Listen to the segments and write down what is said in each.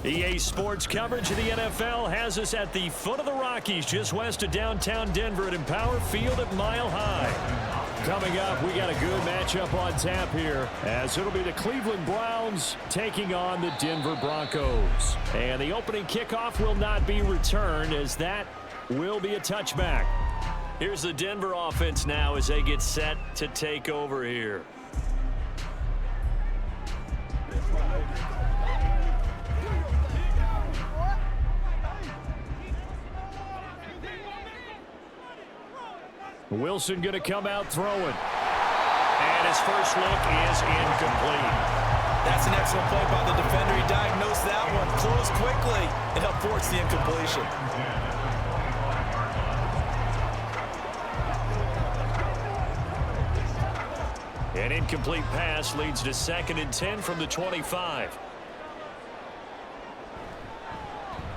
EA Sports coverage of the NFL has us at the foot of the Rockies, just west of downtown Denver at Empower Field at Mile High. Coming up, we got a good matchup on tap here, as it'll be the Cleveland Browns taking on the Denver Broncos. And the opening kickoff will not be returned, as that will be a touchback. Here's the Denver offense now as they get set to take over here. Wilson going to come out throwing. And his first look is incomplete. That's an excellent play by the defender. He diagnosed that one, closed quickly, and helped force the incompletion. An incomplete pass leads to 2nd and 10 from the 25.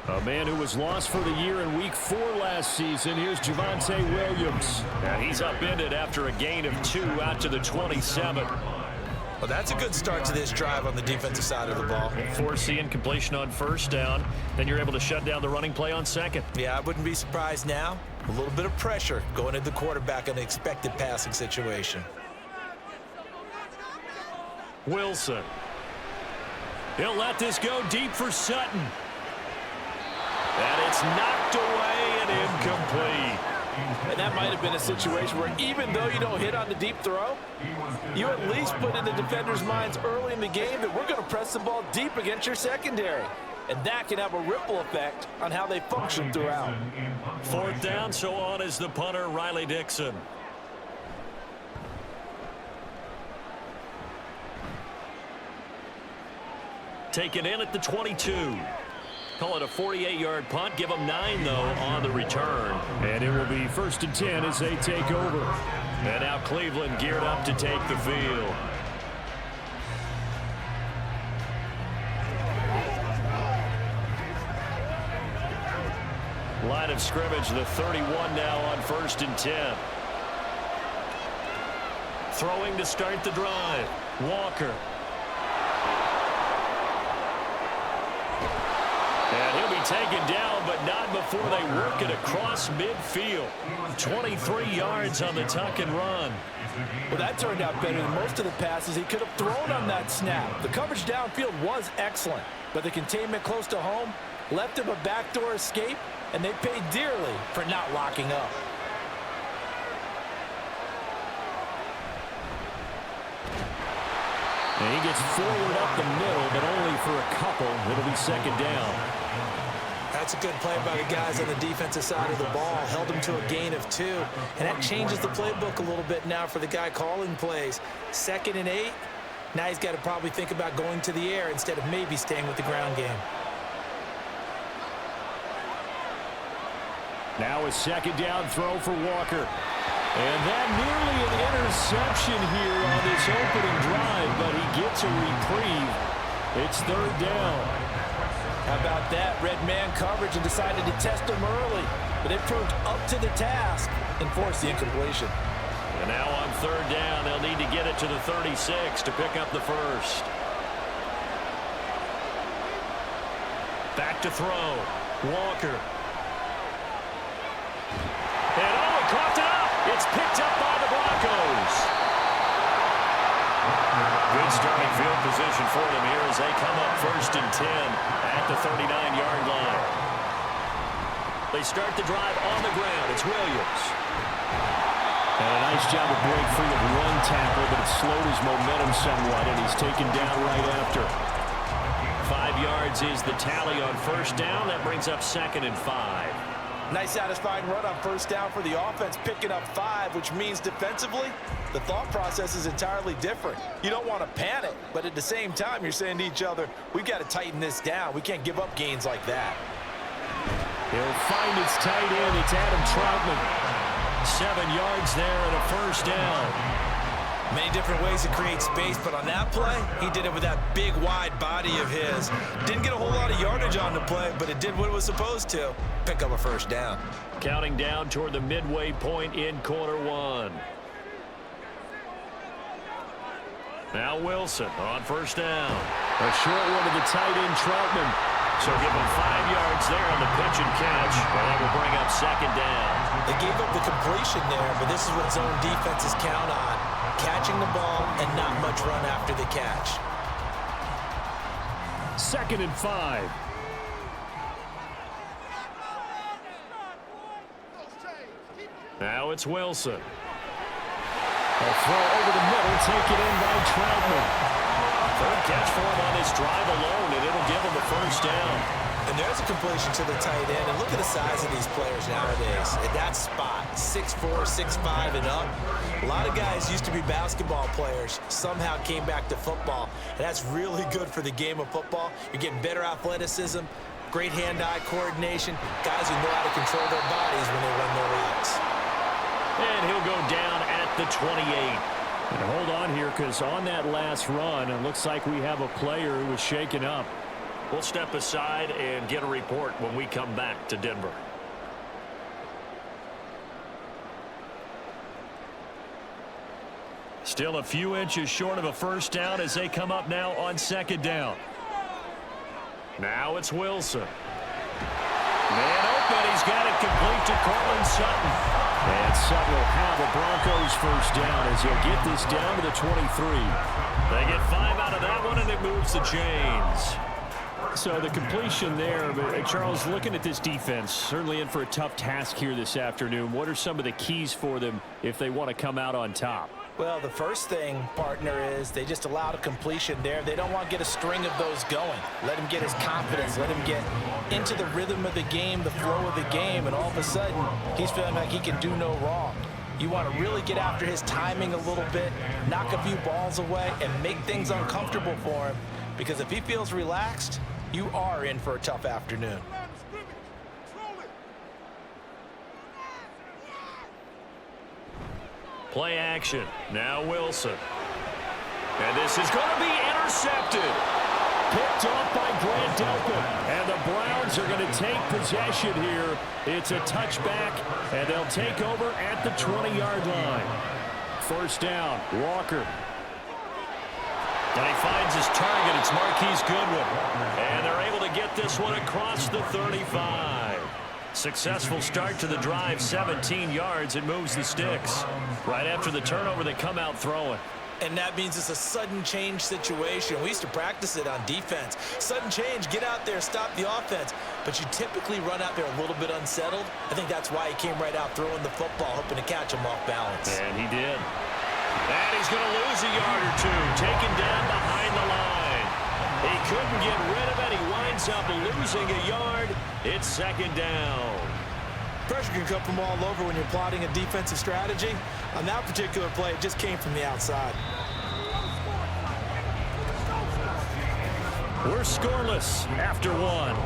A man who was lost for the year in Week 4 last season. Here's Javonte Williams. Now he's upended after a gain of 2 out to the 27. Well, that's a good start to this drive on the defensive side of the ball. Force the incompletion on first down. Then you're able to shut down the running play on second. Yeah, I wouldn't be surprised now. A little bit of pressure going into the quarterback in an expected passing situation. Wilson. He'll let this go deep for Sutton. And it's knocked away and incomplete. And that might have been a situation where even though you don't hit on the deep throw, you at least put in the defenders' minds early in the game that we're going to press the ball deep against your secondary. And that can have a ripple effect on how they function throughout. 4th down, so on is the punter, Riley Dixon. Taken in at the 22. Call it a 48-yard punt. Give them 9, though, on the return. And it will be 1st and 10 as they take over. And now Cleveland geared up to take the field. Line of scrimmage, the 31 now on 1st and 10. Throwing to start the drive. Walker. And he'll be taken down, but not before they work it across midfield. 23 yards on the tuck and run. Well, that turned out better than most of the passes he could have thrown on that snap. The coverage downfield was excellent, but the containment close to home left him a backdoor escape, and they paid dearly for not locking up. And he gets forward up the middle, but only for a couple. It'll be 2nd down. That's a good play by the guys on the defensive side of the ball. Held him to a gain of 2. And that changes the playbook a little bit now for the guy calling plays. 2nd and 8. Now he's got to probably think about going to the air instead of maybe staying with the ground game. Now a 2nd down throw for Walker. And that nearly an interception here on this opening drive, but he gets a reprieve. It's 3rd down. How about that? Red man coverage and decided to test him early, but it proved up to the task and forced the incompletion. And now on 3rd down, they'll need to get it to the 36 to pick up the first. Back to throw. Walker. And oh, coughed it up. It's picked up by the Broncos. Good starting field position for them here as they come up 1st and 10 at the 39-yard line. They start the drive on the ground. It's Williams. And a nice job of break free of one tackle, but it slowed his momentum somewhat, and he's taken down right after. 5 yards is the tally on 1st down. That brings up 2nd and 5. Nice satisfying run on 1st down for the offense, picking up 5, which means defensively, the thought process is entirely different. You don't want to panic, but at the same time, you're saying to each other, we've got to tighten this down. We can't give up gains like that. He'll find its tight end. It's Adam Troutman. 7 yards there and a 1st down. Many different ways to create space, but on that play, he did it with that big, wide body of his. Didn't get a whole lot of yardage on the play, but it did what it was supposed to. Pick up a 1st down. Counting down toward the midway point in quarter 1. Now Wilson on 1st down. A short one to the tight end, Troutman. So give him 5 yards there on the pitch and catch. And that will bring up second down. They gave up the completion there, but this is what zone defenses count on. Catching the ball and not much run after the catch. 2nd and 5. Now it's Wilson. A throw over the middle, taken in by Troutman. Third catch for him on this drive alone, and it'll give him a first down. And there's a completion to the tight end. And look at the size of these players nowadays. At that spot, 6'4", 6'5", and up. A lot of guys used to be basketball players, somehow came back to football. And that's really good for the game of football. You're getting better athleticism, great hand-eye coordination, guys who know how to control their bodies when they run their routes. And he'll go down at the 28. And hold on here, because on that last run, it looks like we have a player who was shaken up. We'll step aside and get a report when we come back to Denver. Still a few inches short of a first down as they come up now on second down. Now it's Wilson. Man open, he's got it complete to Cortland Sutton. And Sutton will have a Broncos first down as he'll get this down to the 23. They get 5 out of that one, and it moves the chains. So the completion there, but Charles, looking at this defense, certainly in for a tough task here this afternoon. What are some of the keys for them if they want to come out on top? Well, the first thing, partner, is they just allowed a completion there. They don't want to get a string of those going. Let him get his confidence. Let him get into the rhythm of the game, the flow of the game, and all of a sudden, he's feeling like he can do no wrong. You want to really get after his timing a little bit, knock a few balls away, and make things uncomfortable for him. Because if he feels relaxed, you are in for a tough afternoon. Play action. Now Wilson. And this is going to be intercepted. Picked off by Grant Delpit. And the Browns are going to take possession here. It's a touchback, and they'll take over at the 20-yard line. First down, Walker. And he finds his target. It's Marquise Goodwin. And they're able to get this one across the 35. Successful start to the drive, 17 yards. It moves the sticks. Right after the turnover, they come out throwing. And that means it's a sudden change situation. We used to practice it on defense. Sudden change, get out there, stop the offense. But you typically run out there a little bit unsettled. I think that's why he came right out throwing the football, hoping to catch him off balance. And he did. And he's going to lose a yard or two, taken down behind the line. He couldn't get rid of it. He winds up losing a yard. It's second down. Pressure can come from all over when you're plotting a defensive strategy. On that particular play, it just came from the outside. We're scoreless after one.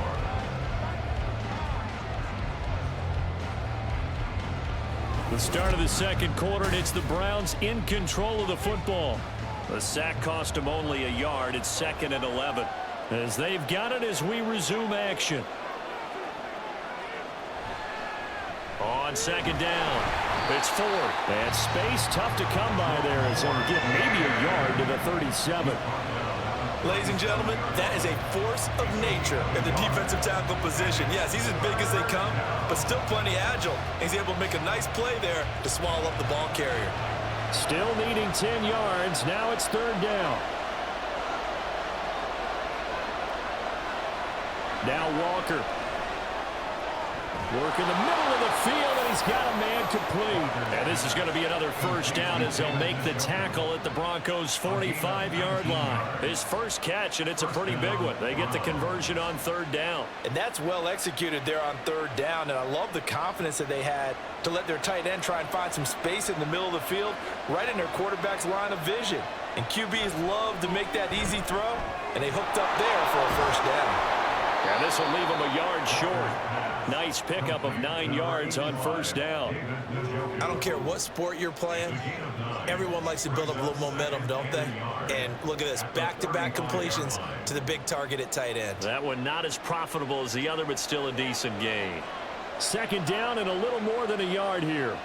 The start of the second quarter, and it's the Browns in control of the football. The sack cost them only a yard. It's 2nd and 11. As they've got it as we resume action. On second down, it's 4. And space tough to come by there as they'll get maybe a yard to the 37. Ladies and gentlemen, that is a force of nature in the defensive tackle position. Yes, he's as big as they come, but still plenty agile. He's able to make a nice play there to swallow up the ball carrier. Still needing 10 yards. Now it's 3rd down. Now Walker. Work in the middle of the field, and he's got a man complete. And this is going to be another first down as they'll make the tackle at the Broncos' 45-yard line. His first catch, and it's a pretty big one. They get the conversion on 3rd down. And that's well executed there on 3rd down, and I love the confidence that they had to let their tight end try and find some space in the middle of the field, right in their quarterback's line of vision. And QBs love to make that easy throw, and they hooked up there for a first down. And this will leave them a yard short. Nice pickup of 9 yards on first down. I don't care what sport you're playing. Everyone likes to build up a little momentum, don't they? And look at this, back-to-back completions to the big target at tight end. That one not as profitable as the other, but still a decent gain. Second down and a little more than a yard here.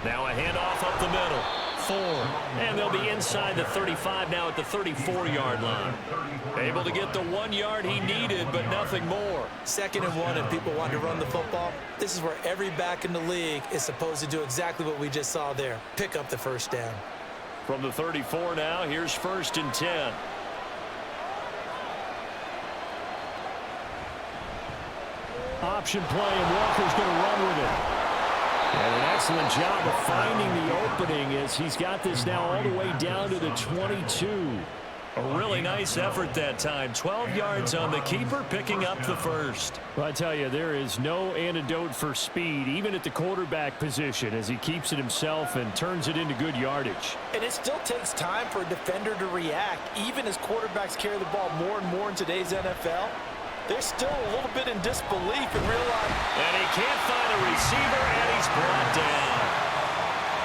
Now a handoff up the middle. 4. And they'll be inside the 35 now at the 34-yard line. Able to get the 1 yard he needed, but nothing more. 2nd and 1, and people want to run the football. This is where every back in the league is supposed to do exactly what we just saw there. Pick up the first down. From the 34 now, here's 1st and 10. Option play, and Walker's going to run with it. And an excellent job of finding the opening as he's got this now all the way down to the 22. A really nice effort that time. 12 yards on the keeper, picking up the first. Well, I tell you, there is no antidote for speed, even at the quarterback position, as he keeps it himself and turns it into good yardage. And it still takes time for a defender to react, even as quarterbacks carry the ball more and more in today's NFL. They're still a little bit in disbelief and realize. And he can't find a receiver, and he's brought down.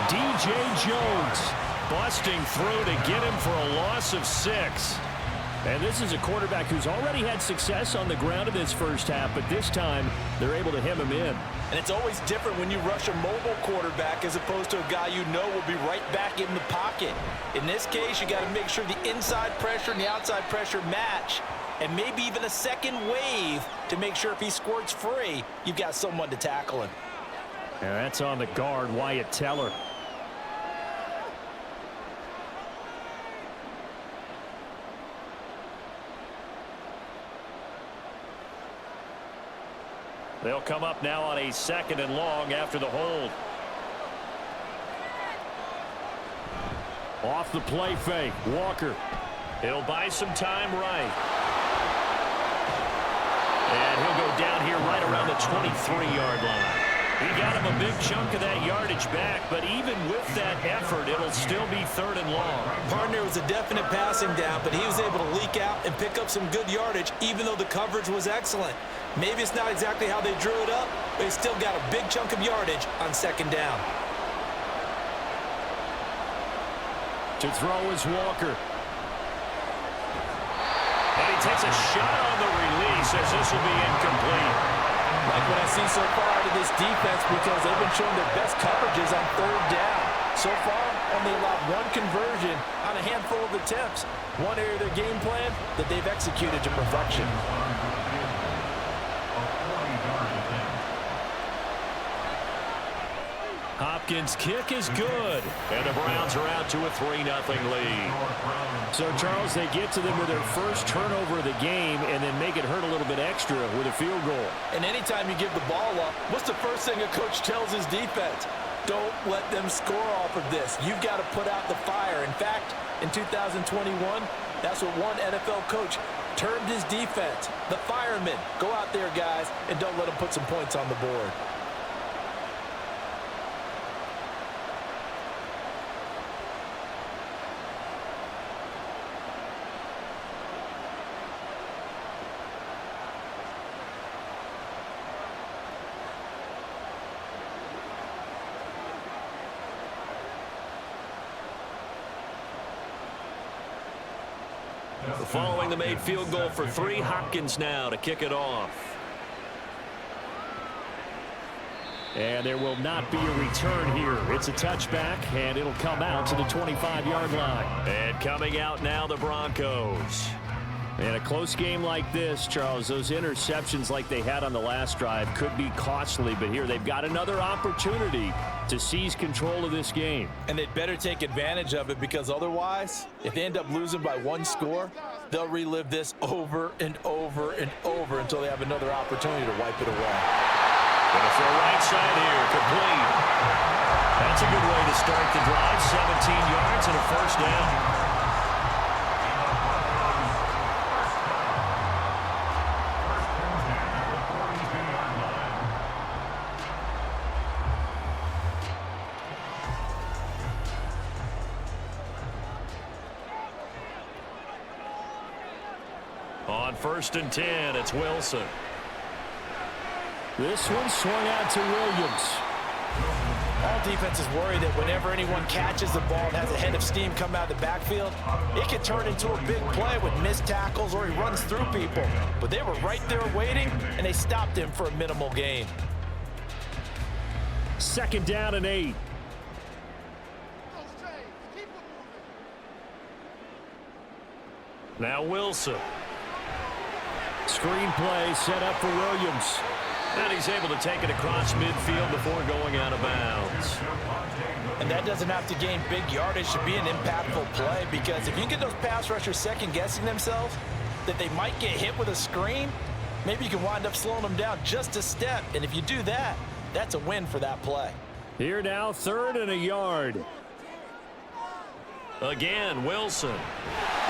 DJ Jones busting through to get him for a loss of 6. And this is a quarterback who's already had success on the ground in this first half, but this time they're able to hem him in. And it's always different when you rush a mobile quarterback as opposed to a guy you know will be right back in the pocket. In this case, you got to make sure the inside pressure and the outside pressure match. And maybe even a second wave to make sure if he squirts free, you've got someone to tackle him. And that's on the guard, Wyatt Teller. They'll come up now on a 2nd and long after the hold. Off the play fake, Walker. He'll buy some time right. And he'll go down here right around the 23-yard line. He got him a big chunk of that yardage back, but even with that effort, it'll still be 3rd and long. Partner was a definite passing down, but he was able to leak out and pick up some good yardage, even though the coverage was excellent. Maybe it's not exactly how they drew it up, but he still got a big chunk of yardage on 2nd down. To throw is Walker. And he takes a shot on the release as this will be incomplete. Like what I see so far out of this defense, because they've been showing their best coverages on 3rd down. So far, only allowed 1 conversion on a handful of attempts. One area of their game plan that they've executed to perfection. Hopkins' kick is good, and the Browns are out to a 3-0 lead. So, Charles, they get to them with their first turnover of the game and then make it hurt a little bit extra with a field goal. And anytime you give the ball up, what's the first thing a coach tells his defense? Don't let them score off of this. You've got to put out the fire. In fact, in 2021, that's what one NFL coach termed his defense. The firemen. Go out there, guys, and don't let them put some points on the board. Following the made field goal for 3, Hopkins now to kick it off. And there will not be a return here. It's a touchback, and it'll come out to the 25-yard line. And coming out now, the Broncos. In a close game like this, Charles, those interceptions like they had on the last drive could be costly, but here they've got another opportunity to seize control of this game. And they'd better take advantage of it, because otherwise, if they end up losing by 1 score, they'll relive this over and over and over until they have another opportunity to wipe it away. Gonna throw right side here, complete. That's a good way to start the drive. 17 yards and a first down. On 1st and 10, it's Wilson. This one swung out to Williams. All defenses worry that whenever anyone catches the ball and has a head of steam come out of the backfield, it can turn into a big play with missed tackles or he runs through people. But they were right there waiting, and they stopped him for a minimal gain. 2nd down and 8. Now Wilson. Screen play set up for Williams. And he's able to take it across midfield before going out of bounds. And that doesn't have to gain big yardage to be an impactful play, because if you get those pass rushers second-guessing themselves that they might get hit with a screen, maybe you can wind up slowing them down just a step. And if you do that, that's a win for that play. Here now, 3rd and a yard. Again, Wilson.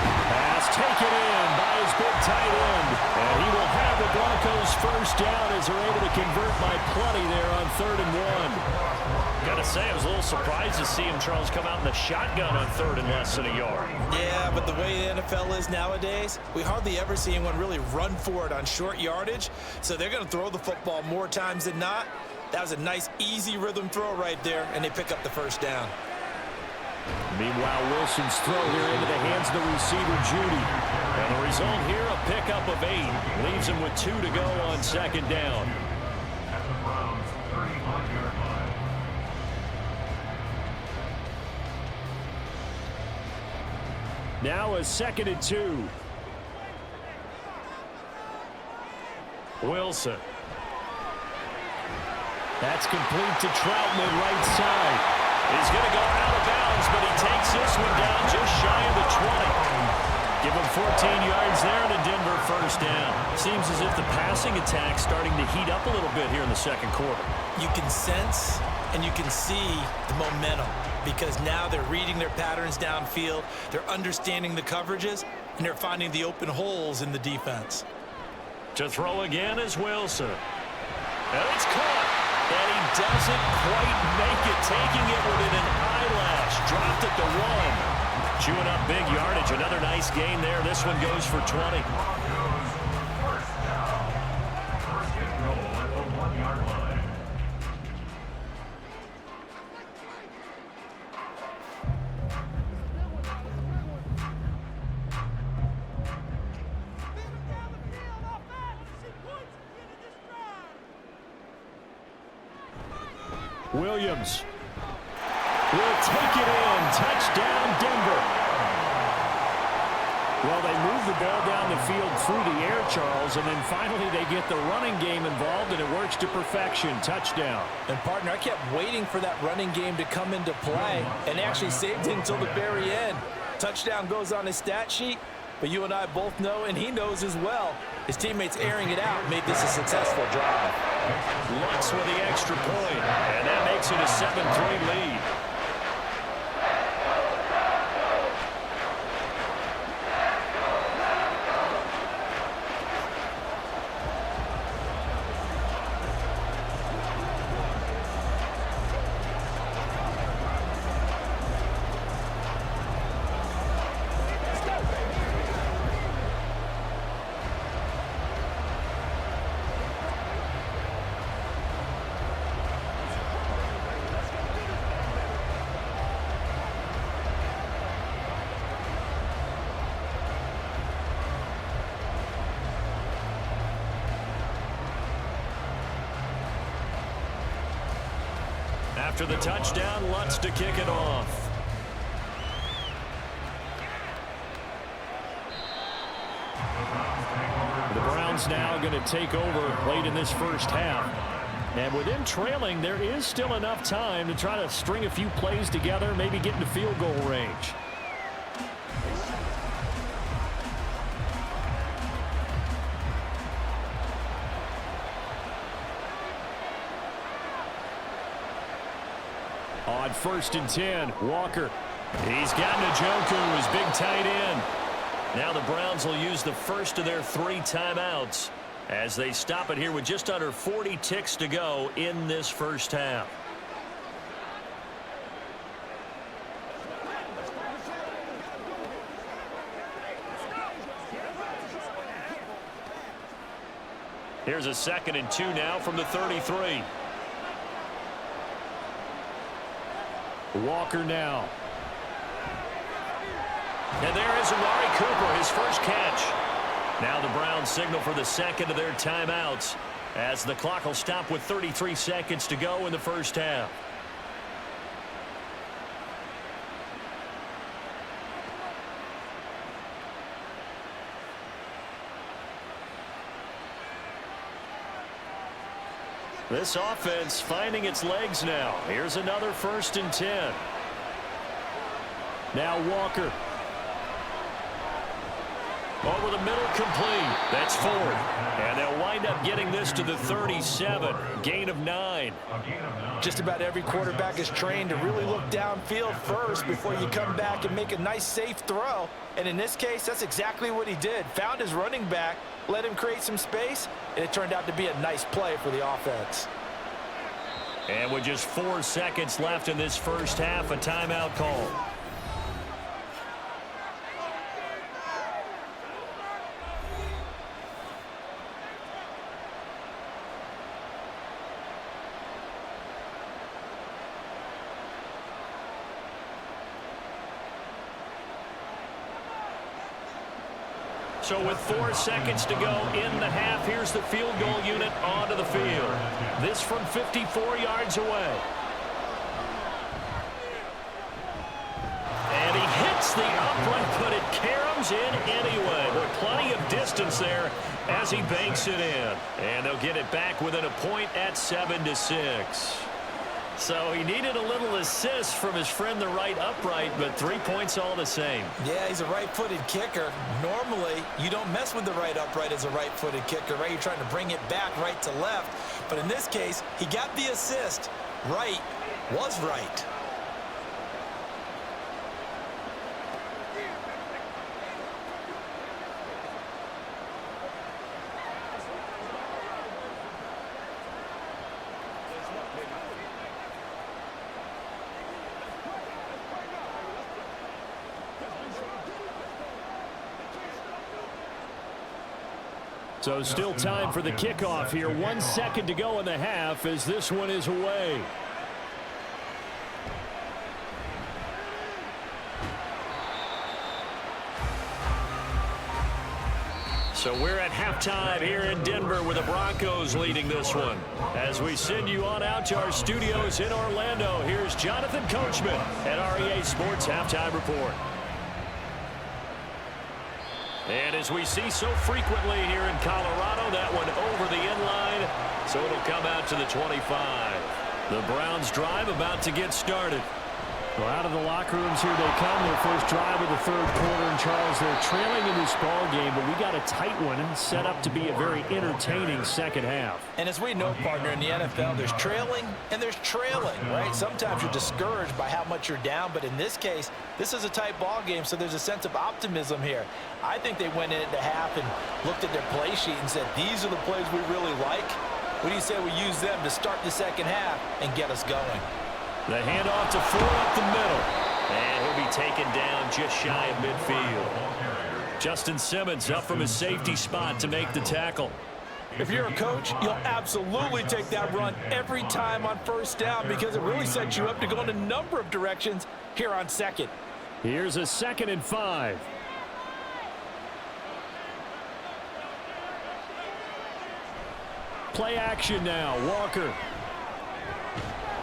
Pass taken in by his big tight end. And he will have the Broncos first down as they're able to convert by plenty there on 3rd and 1. Got to say, I was a little surprised to see him, Charles, come out in the shotgun on 3rd and less than a yard. Yeah, but the way the NFL is nowadays, we hardly ever see anyone really run for it on short yardage. So they're going to throw the football more times than not. That was a nice, easy rhythm throw right there, and they pick up the first down. Meanwhile, Wilson's throw here into the hands of the receiver, Judy. And the result here, a pickup of 8. Leaves him with 2 to go on 2nd down. Now a 2nd and 2. Wilson. That's complete to Troutman, right side. He's going to go out of bounds, but he takes this one down just shy of the 20. Give him 14 yards there and a Denver first down. Seems as if the passing attack's starting to heat up a little bit here in the 2nd quarter. You can sense and you can see the momentum, because now they're reading their patterns downfield, they're understanding the coverages, and they're finding the open holes in the defense. To throw again is Wilson. And it's caught. And he doesn't quite make it, taking it within an eyelash. Dropped at the 1. Chewing up big yardage. Another nice gain there. This one goes for 20. Williams will take it in. Touchdown, Denver. Well, they move the ball down the field through the air, Charles, and then finally they get the running game involved, and it works to perfection. Touchdown. And, partner, I kept waiting for that running game to come into play, and actually saved it until the very end. Touchdown goes on his stat sheet, but you and I both know, and he knows as well, his teammates airing it out made this a successful drive. Lutz with the extra point, and that makes it a 7-3 lead. After the touchdown, Lutz to kick it off. The Browns now going to take over late in this first half. And with them trailing, there is still enough time to try to string a few plays together, maybe get into field goal range. On 1st and 10, Walker. He's got Njoku, his big tight end. Now the Browns will use the first of their 3 timeouts as they stop it here with just under 40 ticks to go in this first half. Here's a 2nd and 2 now from the 33. Walker now. And there is Amari Cooper, his first catch. Now the Browns signal for the 2nd of their timeouts as the clock will stop with 33 seconds to go in the first half. This offense finding its legs now. Here's another 1st and 10. Now Walker. Over the middle, complete. That's 4. And they'll wind up getting this to the 37. Gain of 9. Just about every quarterback is trained to really look downfield first before you come back and make a nice, safe throw. And in this case, that's exactly what he did. Found his running back, let him create some space, and it turned out to be a nice play for the offense. And with just 4 seconds left in this first half, a timeout call. So with 4 seconds to go in the half, here's the field goal unit onto the field. This from 54 yards away. And he hits the upright, but it caroms in anyway. But plenty of distance there as he banks it in. And they'll get it back within a point at 7-6. So he needed a little assist from his friend the right upright, but 3 points all the same. Yeah, he's a right-footed kicker. Normally, you don't mess with the right upright as a right-footed kicker, right? You're trying to bring it back right to left. But in this case, he got the assist. Right was right. So still time for the kickoff here. 1 second to go in the half as this one is away. So we're at halftime here in Denver with the Broncos leading this one. As we send you on out to our studios in Orlando, here's Jonathan Coachman at REA Sports Halftime Report. And as we see so frequently here in Colorado, that one over the inline, so it'll come out to the 25. The Browns drive about to get started. Well, out of the locker rooms here they come. Their first drive of the third quarter. And, Charles, they're trailing in this ball game, but we got a tight one and set up to be a very entertaining second half. And as we know, partner, in the NFL, there's trailing and there's trailing, right? Sometimes you're discouraged by how much you're down, but in this case, this is a tight ball game, so there's a sense of optimism here. I think they went into half and looked at their play sheet and said, these are the plays we really like. What do you say we use them to start the second half and get us going? The handoff to Ford up the middle. And he'll be taken down just shy of midfield. Justin Simmons up from his safety spot to make the tackle. If you're a coach, you'll absolutely take that run every time on first down because it really sets you up to go in a number of directions here on second. Here's a 2nd and 5. Play action now. Walker.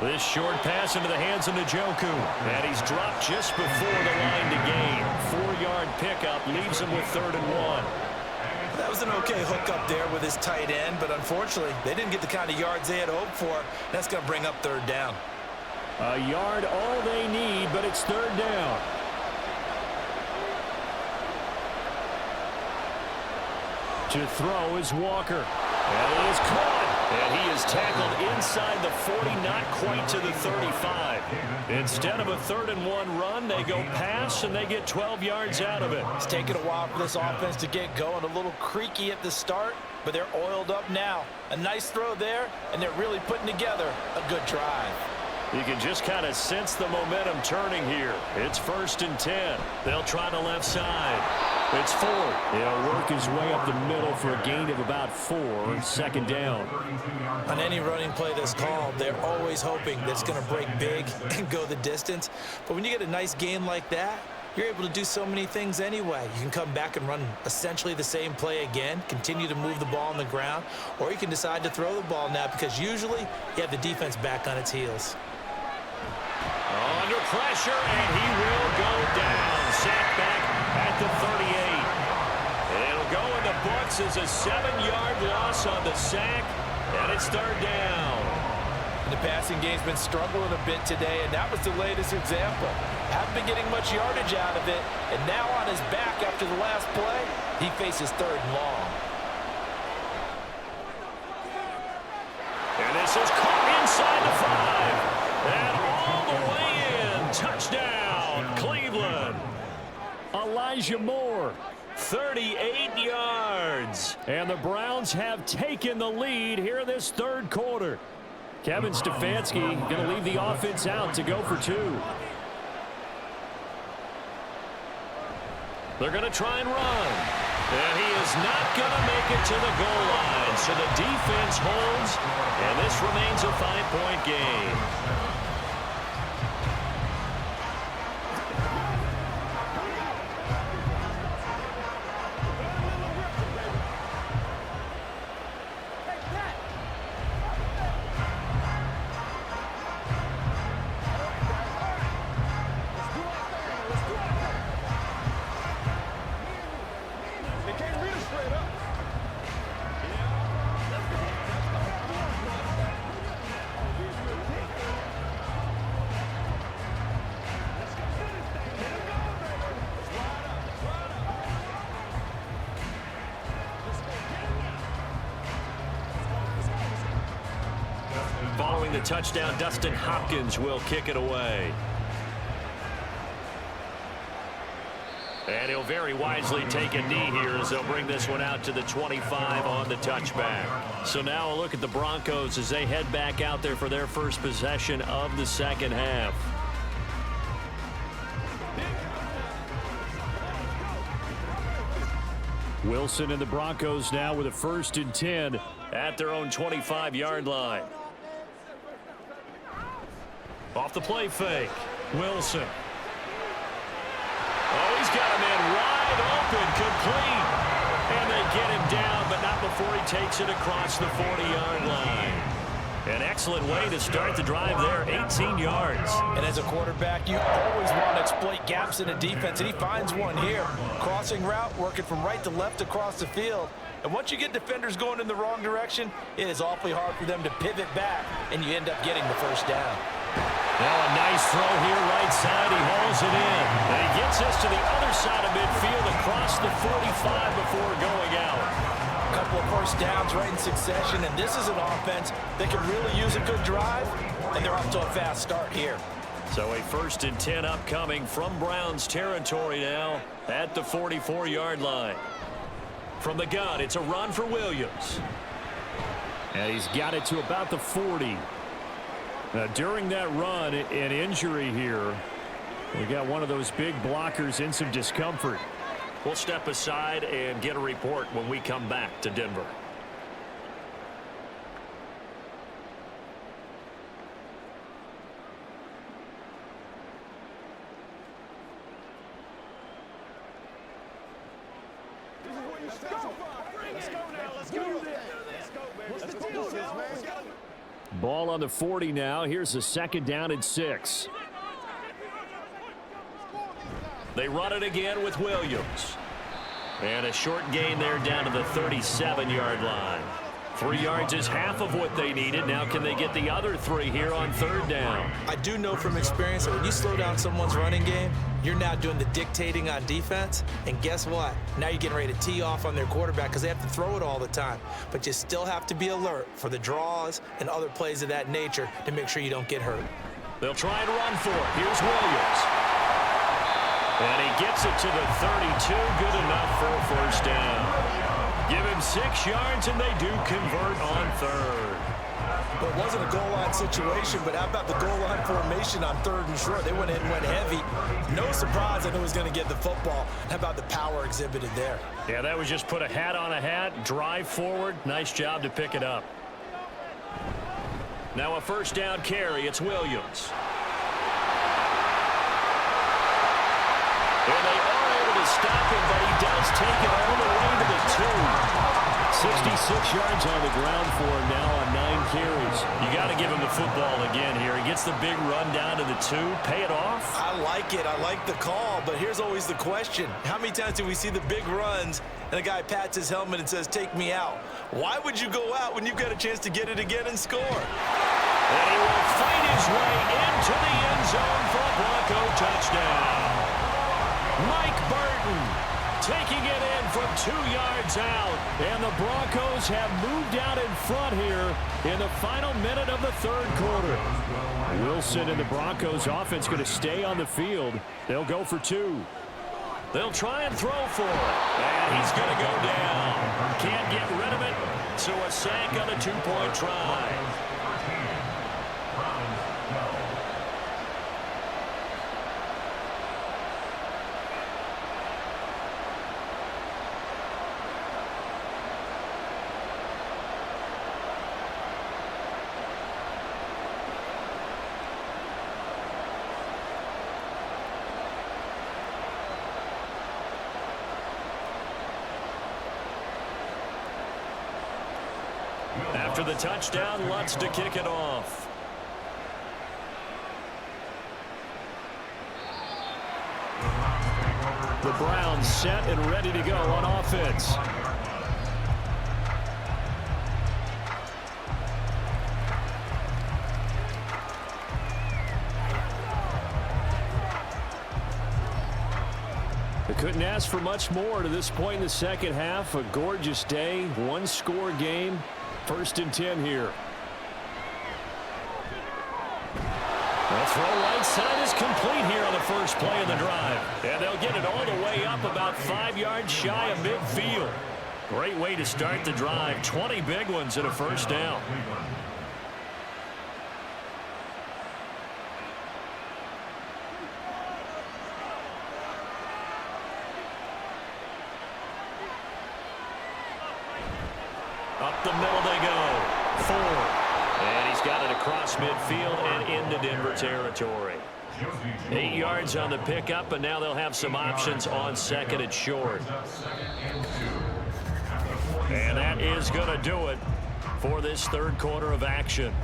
This short pass into the hands of Njoku. And he's dropped just before the line to gain. 4-yard pickup leaves him with 3rd and 1. That was an okay hook up there with his tight end, but unfortunately, they didn't get the kind of yards they had hoped for. That's going to bring up 3rd down. A yard all they need, but it's 3rd down. To throw is Walker. And it is caught. And he is tackled inside the 40, not quite to the 35. Instead of a 3rd and 1 run, they go pass, and they get 12 yards out of it. It's taken a while for this offense to get going. A little creaky at the start, but they're oiled up now. A nice throw there, and they're really putting together a good drive. You can just kind of sense the momentum turning here. It's 1st and 10. They'll try the left side. It's Ford. He'll work his way up the middle for a gain of about 4. 2nd down. On any running play that's called, they're always hoping that it's going to break big and go the distance. But when you get a nice gain like that, you're able to do so many things anyway. You can come back and run essentially the same play again, continue to move the ball on the ground, or you can decide to throw the ball now because usually you have the defense back on its heels. Under pressure, and he will go down. Sacked back at the 38. And it'll go in the books as a 7-yard loss on the sack. And it's third down. The passing game's been struggling a bit today, and that was the latest example. Haven't been getting much yardage out of it, and now on his back after the last play, he faces third and long. And this is caught inside the 5. And all the way in. Touchdown, Cleveland. Elijah Moore. 38 yards. And the Browns have taken the lead here in this third quarter. Kevin Stefanski going to leave the offense out to go for 2. They're going to try and run. And he is not going to make it to the goal line. So the defense holds, and this remains a 5-point game. Following the touchdown, Dustin Hopkins will kick it away. And he'll very wisely take a knee here as they'll bring this one out to the 25 on the touchback. So now a look at the Broncos as they head back out there for their first possession of the second half. Wilson and the Broncos now with a 1st and 10 at their own 25-yard line. Off the play fake, Wilson. Oh, he's got a man wide open, complete. And they get him down, but not before he takes it across the 40-yard line. An excellent way to start the drive there, 18 yards. And as a quarterback, you always want to exploit gaps in a defense, and he finds one here. Crossing route, working from right to left across the field. And once you get defenders going in the wrong direction, it is awfully hard for them to pivot back, and you end up getting the first down. Now a nice throw here, right side. He hauls it in. And he gets us to the other side of midfield across the 45 before going out. A couple of first downs right in succession, and this is an offense that can really use a good drive, and they're off to a fast start here. So a 1st and 10 upcoming from Browns territory now at the 44-yard line. From the gun, it's a run for Williams. And he's got it to about the 40. Now, during that run, an injury here. We got one of those big blockers in some discomfort. We'll step aside and get a report when we come back to Denver. Ball on the 40 now. Here's a 2nd down and 6. They run it again with Williams. And a short gain there down to the 37-yard line. 3 yards is half of what they needed. Now can they get the other 3 here on 3rd down? I do know from experience that when you slow down someone's running game, you're now doing the dictating on defense. And guess what? Now you're getting ready to tee off on their quarterback because they have to throw it all the time. But you still have to be alert for the draws and other plays of that nature to make sure you don't get hurt. They'll try and run for it. Here's Williams. And he gets it to the 32. Good enough for a first down. Give him 6 yards, and they do convert on 3rd. Well, it wasn't a goal line situation, but how about the goal line formation on 3rd and short? They went ahead and went heavy. No surprise I knew he was going to get the football. How about the power exhibited there? Yeah, that was just put a hat on a hat, drive forward. Nice job to pick it up. Now a 1st down carry. It's Williams. And they are able to stop him, but he does take it all the way to the 2. 66 6 yards on the ground for him now on 9 carries. You got to give him the football again here. He gets the big run down to the 2. Pay it off. I like it. I like the call, but here's always the question. How many times do we see the big runs and a guy pats his helmet and says, take me out? Why would you go out when you've got a chance to get it again and score? And he will fight his way into the end zone for a Bronco touchdown. Mike Burton taking it in from 2 yards out. And the Broncos have moved out in front here in the final minute of the 3rd quarter. Wilson and the Broncos offense going to stay on the field. They'll go for 2. They'll try and throw for it. And he's going to go down. Can't get rid of it. So a sack on a 2-point try. After the touchdown, Lutz to kick it off. The Browns set and ready to go on offense. They couldn't ask for much more to this point in the second half. A gorgeous day, 1-score game. 1st and 10 here. The throw right side is complete here on the first play of the drive. And they'll get it all the way up about 5 yards shy of midfield. Great way to start the drive. 20 big ones and a first down. Up the middle they go. 4. And he's got it across midfield and into Denver territory. 8 yards on the pickup, and now they'll have some options on 2nd and short. And that is going to do it for this 3rd quarter of action.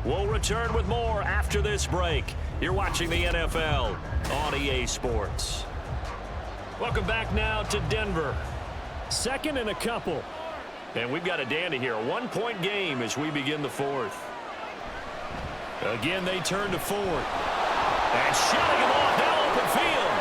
We'll return with more after this break. You're watching the NFL on EA Sports. Welcome back now to Denver. 2nd and a couple. And we've got a dandy here. A 1-point game as we begin the 4th. Again, they turn to Ford. And shutting him off now open field.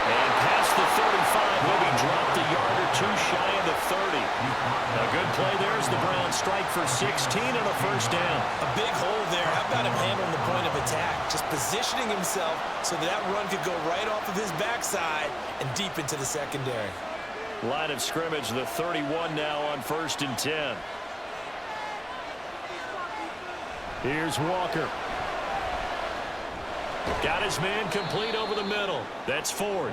And past the 35 will be dropped a yard or 2 shy of the 30. A good play there as the Browns strike for 16 and a first down. A big hole there. How about him handling the point of attack? Just positioning himself so that run could go right off of his backside and deep into the secondary. Line of scrimmage, the 31 now on 1st and 10. Here's Walker. Got his man complete over the middle. That's Ford.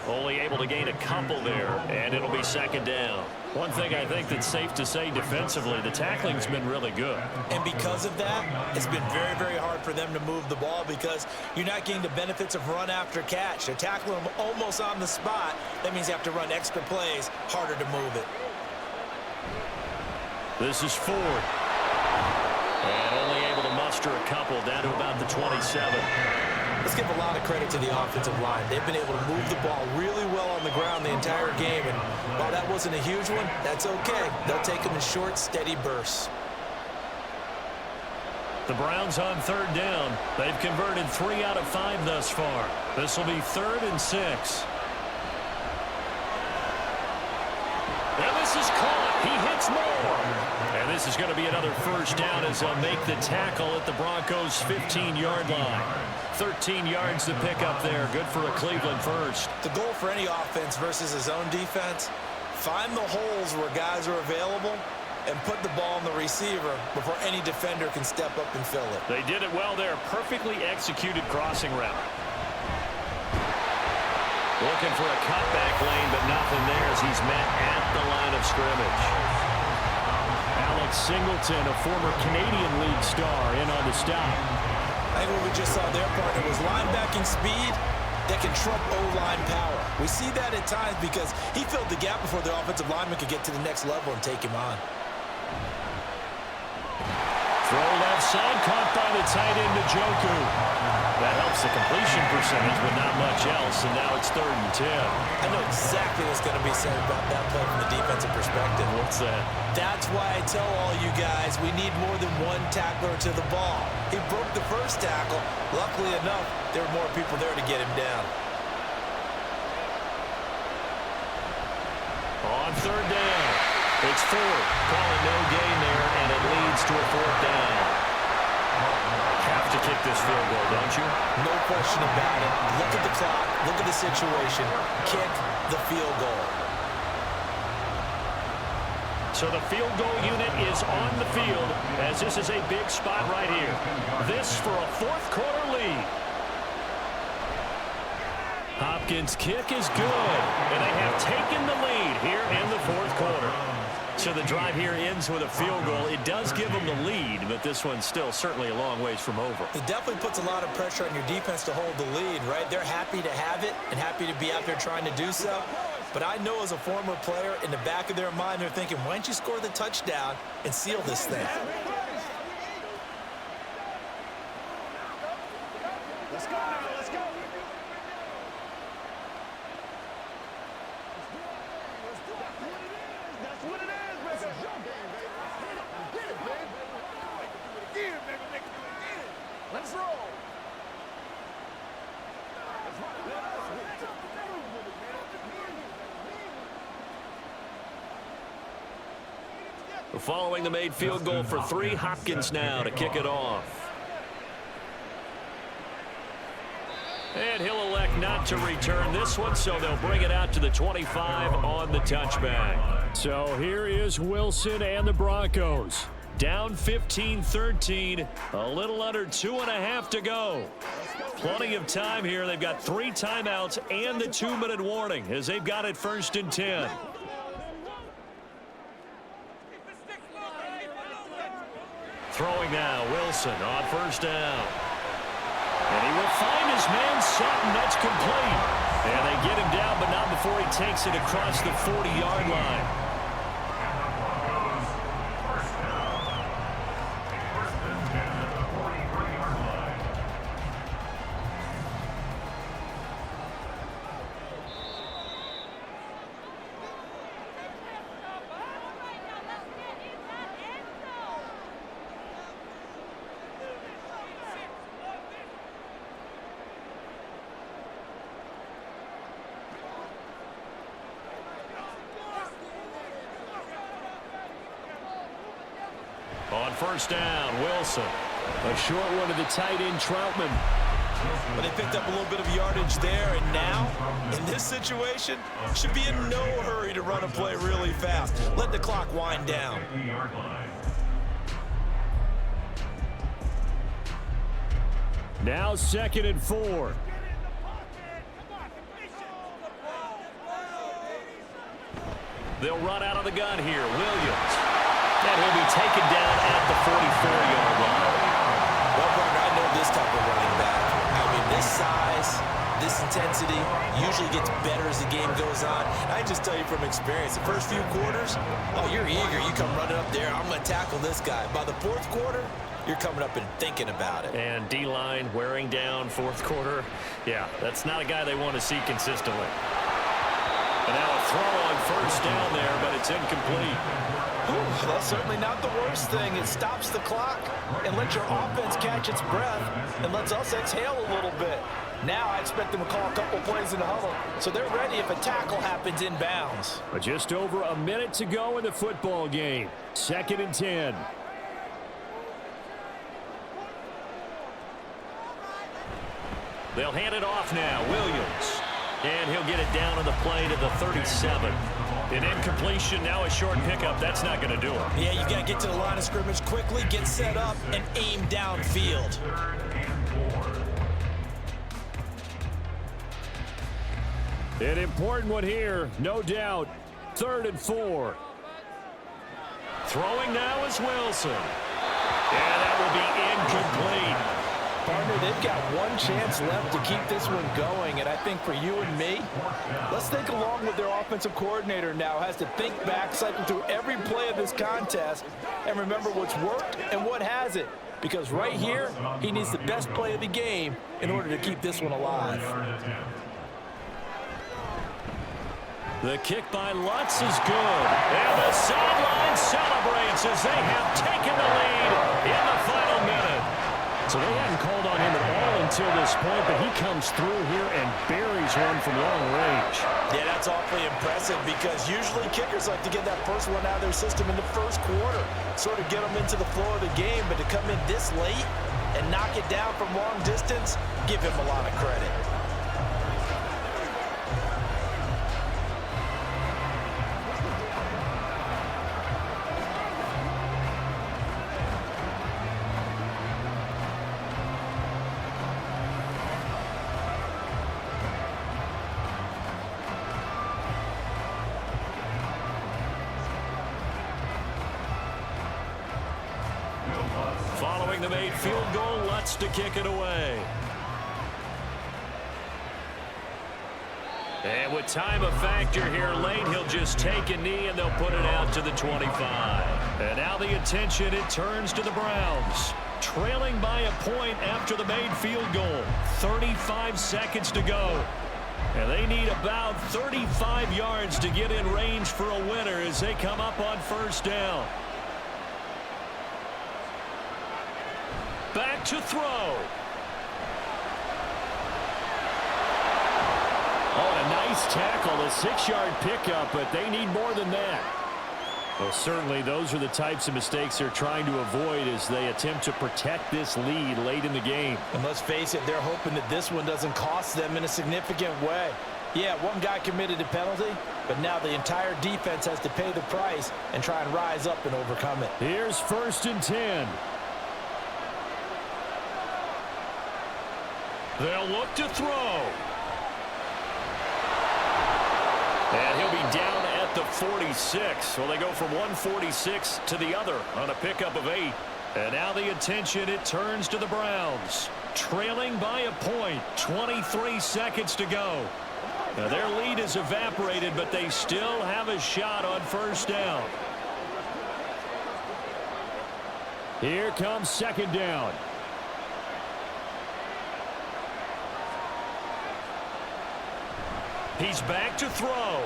Only able to gain a couple there, and it'll be 2nd down. One thing I think that's safe to say defensively, the tackling's been really good. And because of that, it's been very, very hard for them to move the ball because you're not getting the benefits of run after catch. They're tackling them almost on the spot. That means you have to run extra plays, harder to move it. This is Ford. And only able to muster a couple down to about the 27. Let's give a lot of credit to the offensive line. They've been able to move the ball really well on the ground the entire game. And while that wasn't a huge one, that's okay. They'll take them in short, steady bursts. The Browns on 3rd down. They've converted 3 out of 5 thus far. This will be 3rd and 6. And this is caught. He hits more. And this is going to be another first down as they'll make the tackle at the Broncos' 15-yard line. 13 yards to pick up there. Good for a Cleveland first. The goal for any offense versus his own defense, find the holes where guys are available and put the ball on the receiver before any defender can step up and fill it. They did it well there. Perfectly executed crossing route. Looking for a cutback lane, but nothing there as he's met at the line of scrimmage. Alex Singleton, a former Canadian League star, in on the stop. I think what we just saw their partner was linebacking speed that can trump O-line power. We see that at times because he filled the gap before the offensive lineman could get to the next level and take him on. Throw left side, caught by the tight end, Njoku. That helps the completion percentage, but not much else, and now it's 3rd and 10. I know exactly what's going to be said about that play from the defensive perspective. What's that? That's why I tell all you guys we need more than one tackler to the ball. He broke the first tackle. Luckily enough, there were more people there to get him down. On 3rd down, it's 4th. Call it no gain there, and it leads to a 4th down. Have to kick this field goal, don't you? No question about it. Look at the clock. Look at the situation. Kick the field goal. So the field goal unit is on the field as this is a big spot right here. This for a 4th quarter lead. Hopkins' kick is good, and they have taken the lead here in the 4th quarter. So the drive here ends with a field goal. It does give them the lead, but this one's still certainly a long ways from over. It definitely puts a lot of pressure on your defense to hold the lead, right? They're happy to have it and happy to be out there trying to do so. But I know as a former player, in the back of their mind, they're thinking, why don't you score the touchdown and seal this thing? Let's go now, let's go. That's what it is, man. It's a jump game, baby. Get it, baby. Get it, baby. Get it. Let's roll. Following the made field goal for 3, Hopkins now to kick it off. And he'll elect not to return this one, so they'll bring it out to the 25 on the touchback. So here is Wilson and the Broncos. Down 15-13, a little under 2.5 to go. Plenty of time here. They've got 3 timeouts and the 2-minute warning as they've got it 1st and 10. Throwing now, Wilson on 1st down. And he will find his man Sutton. That's complete. And they get him down, but not before he takes it across the 40-yard line. On 1st down, Wilson. A short one to the tight end, Troutman. But they picked up a little bit of yardage there, and now, in this situation, should be in no hurry to run a play really fast. Let the clock wind down. Now 2nd and 4. They'll run out of the gun here. Williams. And he'll be taken down at the 44-yard line. Well, partner, I know this type of running back. I mean, this size, this intensity usually gets better as the game goes on. I just tell you from experience, the first few quarters, oh, you're eager. You come running up there. I'm going to tackle this guy. By the 4th quarter, you're coming up and thinking about it. And D-line wearing down 4th quarter. Yeah, that's not a guy they want to see consistently. And now a throw on 1st down there, but it's incomplete. Whew, that's certainly not the worst thing. It stops the clock and lets your offense catch its breath and lets us exhale a little bit. Now I expect them to call a couple plays in the huddle, so they're ready if a tackle happens inbounds. But just over a minute to go in the football game. 2nd and 10. They'll hand it off now. Williams. And he'll get it down on the play to the 37. An incompletion, now a short pickup. That's not going to do it. Yeah, you got to get to the line of scrimmage quickly, get set up, and aim downfield. An important one here, no doubt. 3rd and 4. Throwing now is Wilson. And that will be incomplete. Partner, they've got one chance left to keep this one going, and I think for you and me, let's think along with their offensive coordinator now. Has to think back, cycle through every play of this contest, and remember what's worked and what hasn't. Because right here, he needs the best play of the game in order to keep this one alive. The kick by Lutz is good. And the sideline celebrates as they have taken the lead in the final minute. So they hadn't called on him at all until this point, but he comes through here and buries one from long range. Yeah, that's awfully impressive because usually kickers like to get that first one out of their system in the first quarter, sort of get them into the flow of the game, but to come in this late and knock it down from long distance, give him a lot of credit. Following the made field goal, Lutz to kick it away. And with time a factor here late, he'll just take a knee and they'll put it out to the 25. And now the attention, it turns to the Browns. Trailing by a point after the made field goal. 35 seconds to go. And they need about 35 yards to get in range for a winner as they come up on first down. Back to throw. Oh, a nice tackle, a 6-yard pickup, but they need more than that. Well, certainly those are the types of mistakes they're trying to avoid as they attempt to protect this lead late in the game. And let's face it, they're hoping that this one doesn't cost them in a significant way. Yeah, one guy committed a penalty, but now the entire defense has to pay the price and try and rise up and overcome it. Here's 1st and 10. They'll look to throw. And he'll be down at the 46. So they go from 146 to the other on a pickup of 8. And now the attention, it turns to the Browns. Trailing by a point, 23 seconds to go. Now their lead is evaporated, but they still have a shot on first down. Here comes 2nd down. He's back to throw.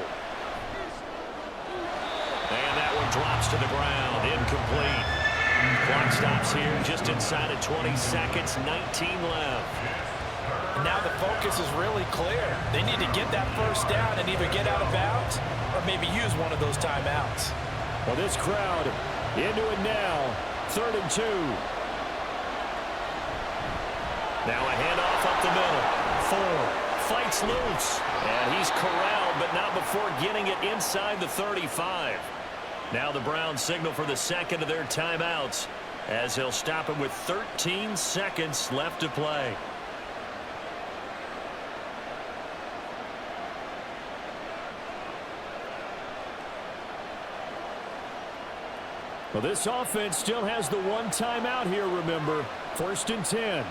And that one drops to the ground. Incomplete. Clock stops here just inside of 20 seconds. 19 left. And now the focus is really clear. They need to get that first down and either get out of bounds or maybe use one of those timeouts. Well, this crowd into it now. 3rd and 2. Now a handoff up the middle. 4. Fights loose. And he's corralled, but not before getting it inside the 35. Now the Browns signal for the second of their timeouts as he'll stop it with 13 seconds left to play. Well, this offense still has the one timeout here, remember. 1st and 10.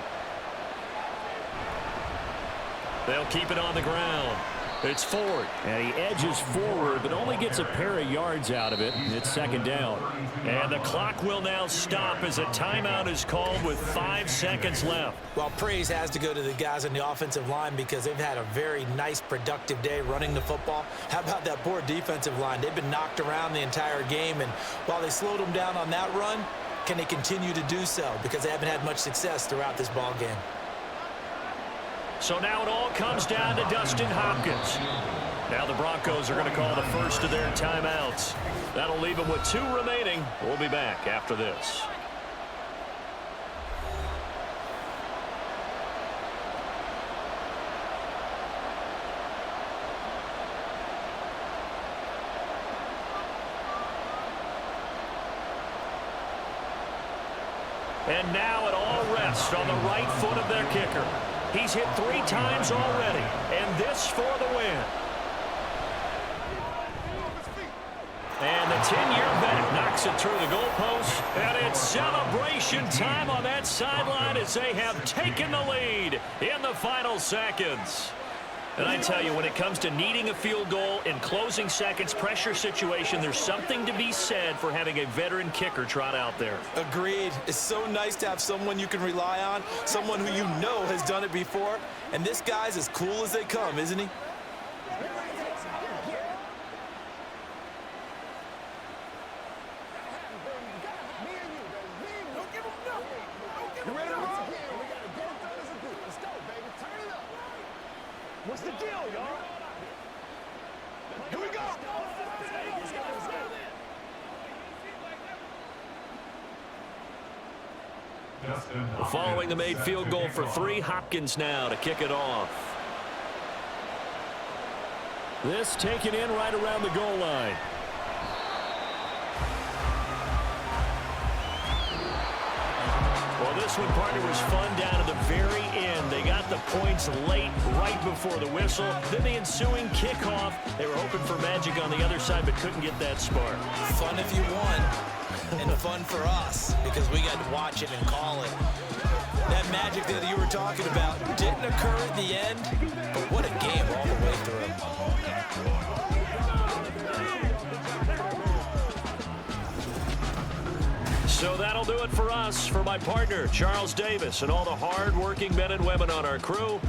They'll keep it on the ground. It's Ford. And he edges forward, but only gets a pair of yards out of it. It's 2nd down. And the clock will now stop as a timeout is called with 5 seconds left. Well, praise has to go to the guys on the offensive line because they've had a very nice, productive day running the football. How about that poor defensive line? They've been knocked around the entire game, and while they slowed them down on that run, can they continue to do so? Because they haven't had much success throughout this ball game. So now it all comes down to Dustin Hopkins. Now the Broncos are going to call the first of their timeouts. That'll leave them with 2 remaining. We'll be back after this. And now it all rests on the right foot of their kicker. He's hit 3 times already, and this for the win. And they 10-year vet knocks it through the goalpost, and it's celebration time on that sideline as they have taken the lead in the final seconds. And I tell you, when it comes to needing a field goal in closing seconds, pressure situation, there's something to be said for having a veteran kicker trot out there. Agreed. It's so nice to have someone you can rely on, someone who you know has done it before. And this guy's as cool as they come, isn't he? You ready to roll? We got to get it done as a group. Let's go, baby. Turn it up. What's the deal, y'all? Here we go. Let's go. Following the made field goal for 3, Hopkins now to kick it off. This taken in right around the goal line. Well, this one, partner, was fun down to the very end. They got the points late, right before the whistle. Then the ensuing kickoff. They were hoping for magic on the other side, but couldn't get that spark. Fun if you won, and fun for us because we got to watch it and call it. That magic that you were talking about didn't occur at the end, but what a game all the way through. So that'll do it for us. For my partner, Charles Davis, and all the hard-working men and women on our crew,